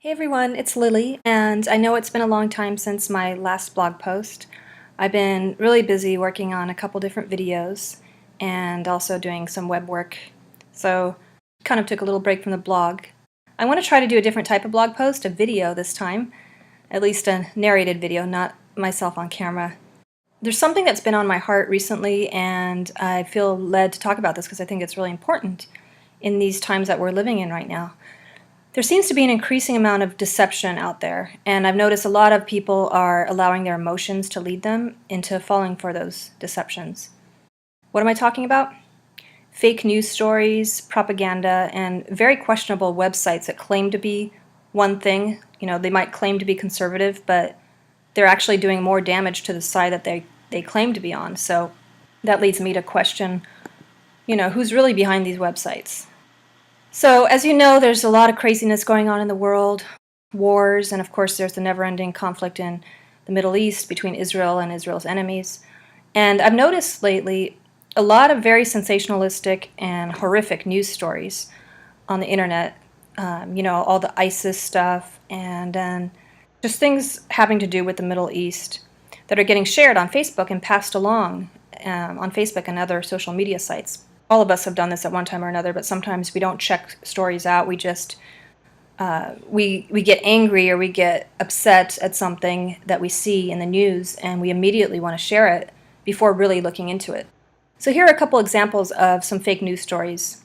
Hey everyone, it's Lily, and I know it's been a long time since my last blog post. I've been really busy working on a couple different videos and also doing some web work, so kind of took a little break from the blog. I want to try to do a different type of blog post, a video this time, at least a narrated video, not myself on camera. There's something that's been on my heart recently, and I feel led to talk about this because I think it's really important in these times that we're living in right now. There seems to be an increasing amount of deception out there, and I've noticed a lot of people are allowing their emotions to lead them into falling for those deceptions. What am I talking about? Fake news stories, propaganda, and very questionable websites that claim to be one thing. They might claim to be conservative, but they're actually doing more damage to the side that they claim to be on. So that leads me to question, who's really behind these websites? So, as you know, there's a lot of craziness going on in the world, wars, and of course there's the never-ending conflict in the Middle East between Israel and Israel's enemies. And I've noticed lately a lot of very sensationalistic and horrific news stories on the internet. All the ISIS stuff and then just things having to do with the Middle East that are getting shared on Facebook and passed along on Facebook and other social media sites. All of us have done this at one time or another, but sometimes we don't check stories out. We just we get angry or we get upset at something that we see in the news, and we immediately want to share it before really looking into it. So here are a couple examples of some fake news stories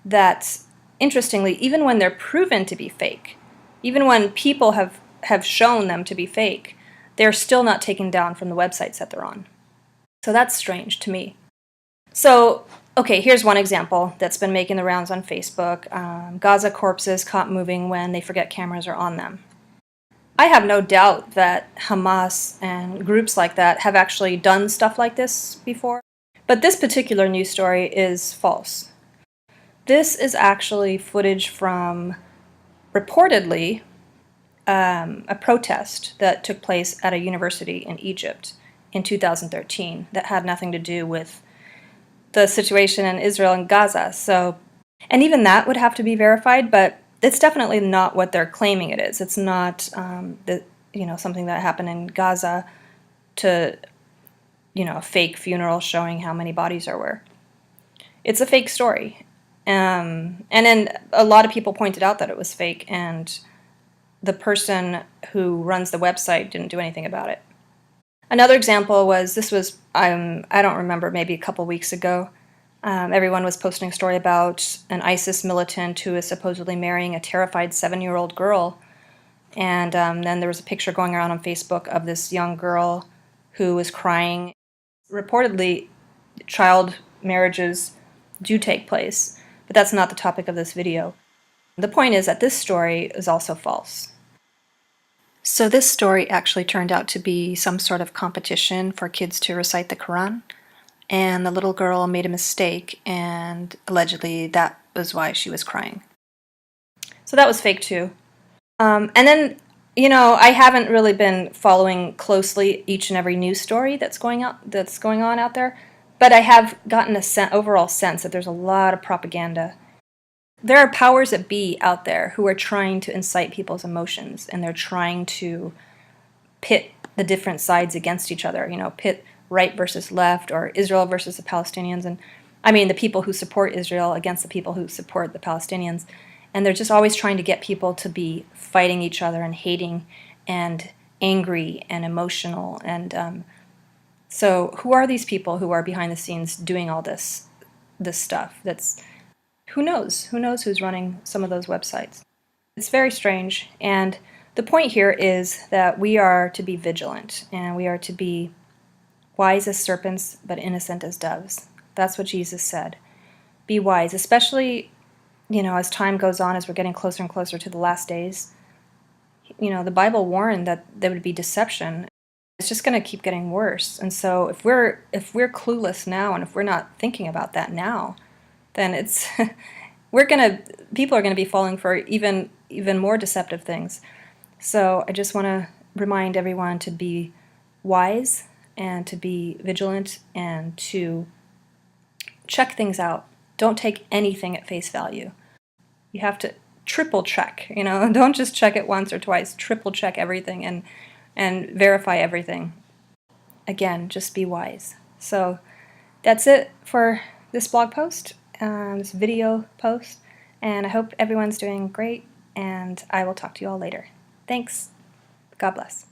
that, interestingly, even when they're proven to be fake, even when people have shown them to be fake, they're still not taken down from the websites that they're on. So that's strange to me. So, okay, here's one example that's been making the rounds on Facebook. Gaza corpses caught moving when they forget cameras are on them. I have no doubt that Hamas and groups like that have actually done stuff like this before. But this particular news story is false. This is actually footage from, reportedly, a protest that took place at a university in Egypt in 2013 that had nothing to do with the situation in Israel and Gaza. And even that would have to be verified, but it's definitely not what they're claiming it is. It's not something that happened in Gaza to a fake funeral showing how many bodies there were. It's a fake story. And then a lot of people pointed out that it was fake, and the person who runs the website didn't do anything about it. Another example was, I don't remember, maybe a couple weeks ago. Everyone was posting a story about an ISIS militant who is supposedly marrying a terrified 7-year-old girl. And then there was a picture going around on Facebook of this young girl who was crying. Reportedly, child marriages do take place, but that's not the topic of this video. The point is that this story is also false. So this story actually turned out to be some sort of competition for kids to recite the Quran, and the little girl made a mistake, and allegedly that was why she was crying. So that was fake too. And then, I haven't really been following closely each and every news story that's going on out there, but I have gotten a overall sense that there's a lot of propaganda. There are powers that be out there who are trying to incite people's emotions, and they're trying to pit the different sides against each other, pit right versus left, or Israel versus the Palestinians, and I mean the people who support Israel against the people who support the Palestinians. And they're just always trying to get people to be fighting each other and hating and angry and emotional. And so who are these people who are behind the scenes doing all this stuff? Who knows? Who knows who's running some of those websites? It's very strange, and the point here is that we are to be vigilant, and we are to be wise as serpents, but innocent as doves. That's what Jesus said. Be wise, especially, as time goes on, as we're getting closer and closer to the last days. The Bible warned that there would be deception. It's just going to keep getting worse. And so if we're clueless now, and if we're not thinking about that now, then it's people are going to be falling for even more deceptive things. So I just want to remind everyone to be wise and to be vigilant and to check things out. Don't take anything at face value. You have to triple check, you know, don't just check it once or twice, triple check everything and verify everything. Again, just be wise. So that's it for this blog post, this video post, and I hope everyone's doing great, and I will talk to you all later. Thanks. God bless.